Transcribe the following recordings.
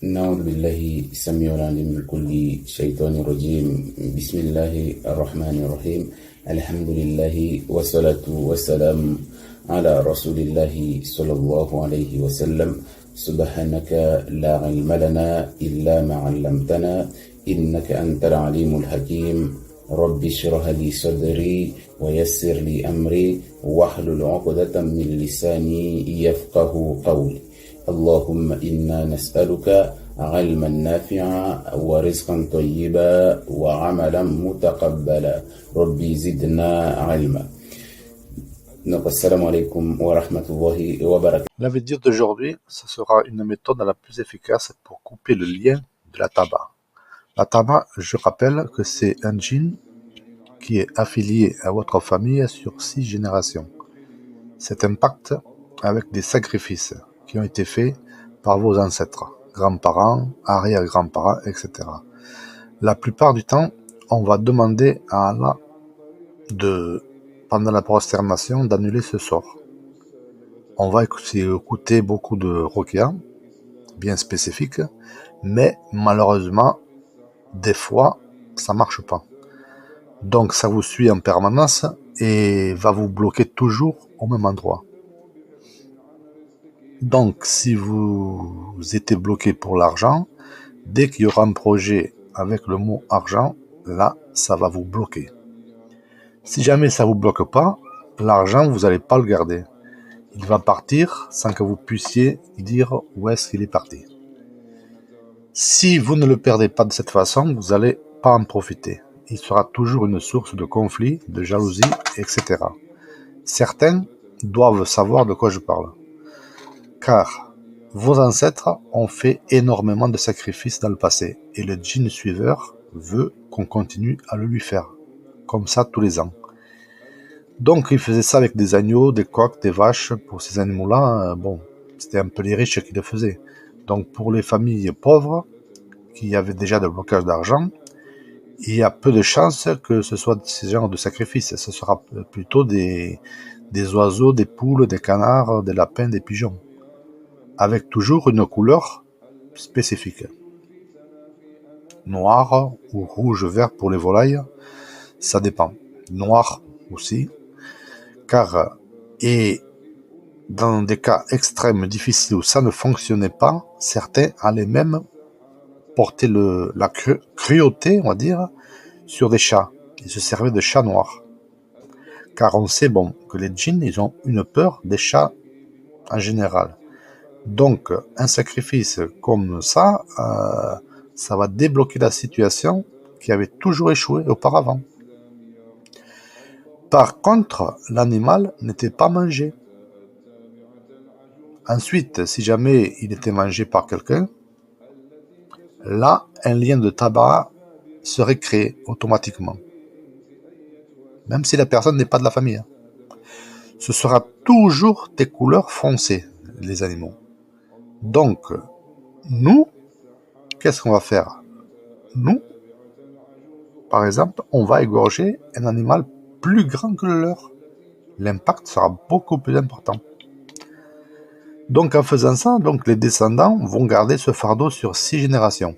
نعوذ بالله السميع العليم من كل شيطان رجيم. بسم الله الرحمن الرحيم. الحمد لله والصلاة والسلام على رسول الله صلى الله عليه وسلم. سبحانك لا علم لنا إلا ما علمتنا إنك أنت العليم الحكيم. رب اشرح لي صدري ويسر لي أمري واحلل عقدة من لساني يفقه قولي. اللهم إنا نسألك علما نافعا ورزقا طيبا وعملا متقبلا. ربي زدنا علما. السلام عليكم ورحمة الله وبركاته. La vidéo d'aujourd'hui, ce sera une méthode la plus efficace pour couper le lien de la tabac. La tabac, je rappelle que c'est un djinn qui est affilié à votre famille sur 6 générations. Cet impact avec des sacrifices qui ont été faits par vos ancêtres, grands-parents, arrière-grands-parents, etc. La plupart du temps, on va demander à Allah pendant la prosternation, d'annuler ce sort. On va écouter beaucoup de ruqya, bien spécifiques, mais malheureusement, des fois, ça marche pas. Donc ça vous suit en permanence et va vous bloquer toujours au même endroit. Donc si vous étiez bloqué pour l'argent, dès qu'il y aura un projet avec le mot argent, là, ça va vous bloquer. Si jamais ça vous bloque pas, l'argent, vous n'allez pas le garder. Il va partir sans que vous puissiez dire où est-ce qu'il est parti. Si vous ne le perdez pas de cette façon, vous n'allez pas en profiter. Il sera toujours une source de conflit, de jalousie, etc. Certains doivent savoir de quoi je parle. Car vos ancêtres ont fait énormément de sacrifices dans le passé et le djinn suiveur veut qu'on continue à le lui faire. Comme ça tous les ans. Donc il faisait ça avec des agneaux, des coqs, des vaches. Pour ces animaux-là, c'était un peu les riches qui le faisaient. Donc pour les familles pauvres, qui avaient déjà des blocages d'argent, il y a peu de chances que ce soit ce genre de sacrifice. Ce sera plutôt des oiseaux, des poules, des canards, des lapins, des pigeons. Avec toujours une couleur spécifique. Noir ou rouge, vert pour les volailles, ça dépend. Noir aussi. Car, et dans des cas extrêmes, difficiles où ça ne fonctionnait pas, certains allaient même porter la cruauté, on va dire, sur des chats. Ils se servaient de chats noirs. Car on sait, que les djinns, ils ont une peur des chats en général. Donc, un sacrifice comme ça, ça va débloquer la situation qui avait toujours échoué auparavant. Par contre, l'animal n'était pas mangé. Ensuite, si jamais il était mangé par quelqu'un, là, un lien de tabac serait créé automatiquement. Même si la personne n'est pas de la famille. Ce sera toujours des couleurs foncées, les animaux. Donc, nous, qu'est-ce qu'on va faire? Nous, par exemple, on va égorger un animal plus grand que le leur. L'impact sera beaucoup plus important. Donc en faisant ça, les descendants vont garder ce fardeau sur 6 générations.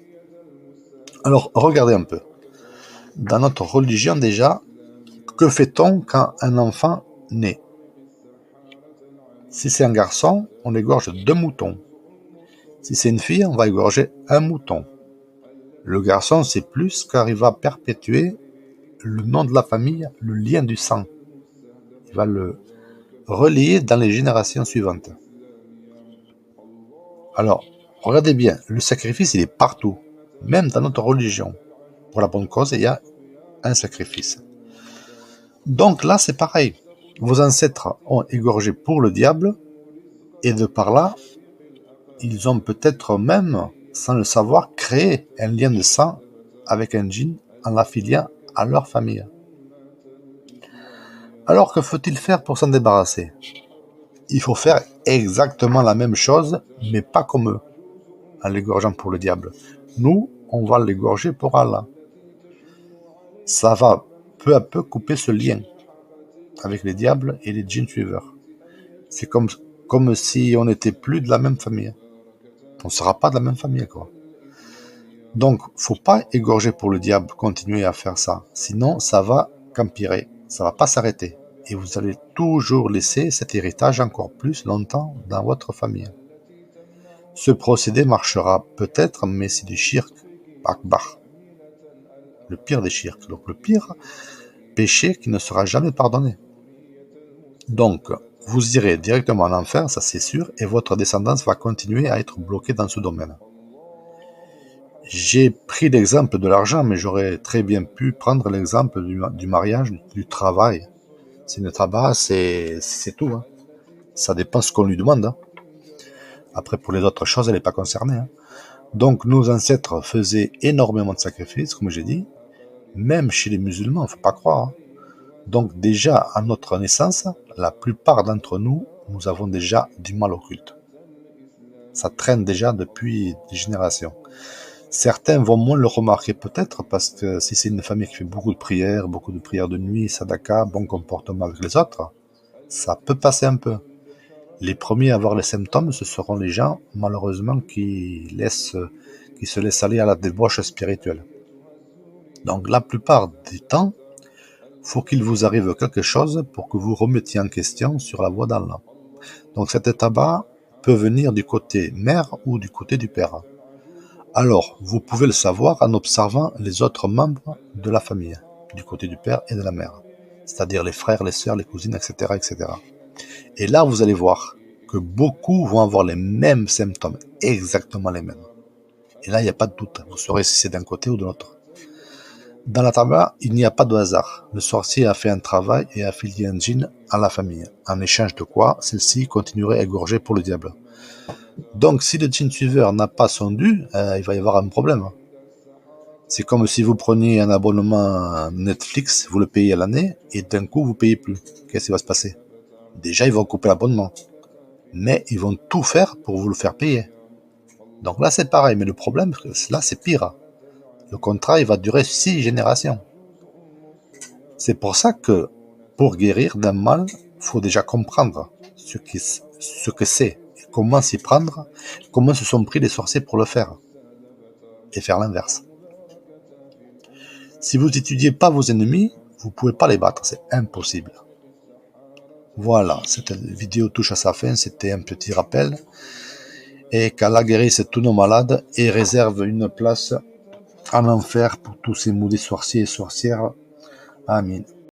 Alors regardez un peu. Dans notre religion déjà, que fait-on quand un enfant naît? Si c'est un garçon, on égorge 2 moutons. Si c'est une fille, on va égorger 1 mouton. Le garçon, c'est plus car il va perpétuer le nom de la famille, le lien du sang. Il va le relier dans les générations suivantes. Alors, regardez bien, le sacrifice, il est partout, même dans notre religion. Pour la bonne cause, il y a un sacrifice. Donc là, c'est pareil. Vos ancêtres ont égorgé pour le diable, et de par là, ils ont peut-être même, sans le savoir, créé un lien de sang avec un djinn en l'affiliant à leur famille. Alors, que faut-il faire pour s'en débarrasser? Il faut faire exactement la même chose, mais pas comme eux, en l'égorgeant pour le diable. Nous, on va l'égorger pour Allah. Ça va peu à peu couper ce lien avec les diables et les djinns suiveurs. C'est comme si on n'était plus de la même famille. On ne sera pas de la même famille, quoi. Donc, faut pas égorger pour le diable, continuer à faire ça. Sinon, ça va qu'empirer. Ça va pas s'arrêter. Et vous allez toujours laisser cet héritage encore plus longtemps dans votre famille. Ce procédé marchera peut-être, mais c'est du shirk akbar. Le pire des shirks. Donc, le pire péché qui ne sera jamais pardonné. Donc, vous irez directement en enfer, ça c'est sûr, et votre descendance va continuer à être bloquée dans ce domaine. J'ai pris l'exemple de l'argent, mais j'aurais très bien pu prendre l'exemple du mariage, du travail. C'est le tabac, c'est tout. Hein. Ça dépend ce qu'on lui demande. Hein. Après, pour les autres choses, elle n'est pas concernée. Hein. Donc, nos ancêtres faisaient énormément de sacrifices, comme j'ai dit, même chez les musulmans, il ne faut pas croire. Hein. Donc, déjà, à notre naissance, la plupart d'entre nous, nous avons déjà du mal occulte. Ça traîne déjà depuis des générations. Certains vont moins le remarquer peut-être parce que si c'est une famille qui fait beaucoup de prières de nuit, sadaka, bon comportement avec les autres, ça peut passer un peu. Les premiers à avoir les symptômes, ce seront les gens, malheureusement, qui se laissent aller à la débauche spirituelle. Donc la plupart du temps, faut qu'il vous arrive quelque chose pour que vous remettiez en question sur la voie d'Allah. Donc cet tabac peut venir du côté mère ou du côté du père. Alors, vous pouvez le savoir en observant les autres membres de la famille, du côté du père et de la mère, c'est-à-dire les frères, les sœurs, les cousines, etc., etc. Et là, vous allez voir que beaucoup vont avoir les mêmes symptômes, exactement les mêmes. Et là, il n'y a pas de doute, vous saurez si c'est d'un côté ou de l'autre. Dans la tabac, il n'y a pas de hasard. Le sorcier a fait un travail et a affilié un djinn à la famille, en échange de quoi celle-ci continuerait à égorger pour le diable. Donc, si le djinn suiveur n'a pas son dû, il va y avoir un problème. C'est comme si vous preniez un abonnement Netflix, vous le payez à l'année, et d'un coup, vous payez plus. Qu'est-ce qui va se passer? Déjà, ils vont couper l'abonnement. Mais ils vont tout faire pour vous le faire payer. Donc là, c'est pareil. Mais le problème, là, c'est pire. Le contrat, il va durer 6 générations. C'est pour ça que, pour guérir d'un mal, il faut déjà comprendre ce que c'est. Comment s'y prendre, comment se sont pris les sorciers pour le faire, et faire l'inverse. Si vous n'étudiez pas vos ennemis, vous ne pouvez pas les battre, c'est impossible. Voilà, cette vidéo touche à sa fin, c'était un petit rappel, et qu'Allah guérisse tous nos malades, et réserve une place en enfer pour tous ces maudits sorciers et sorcières. Amin.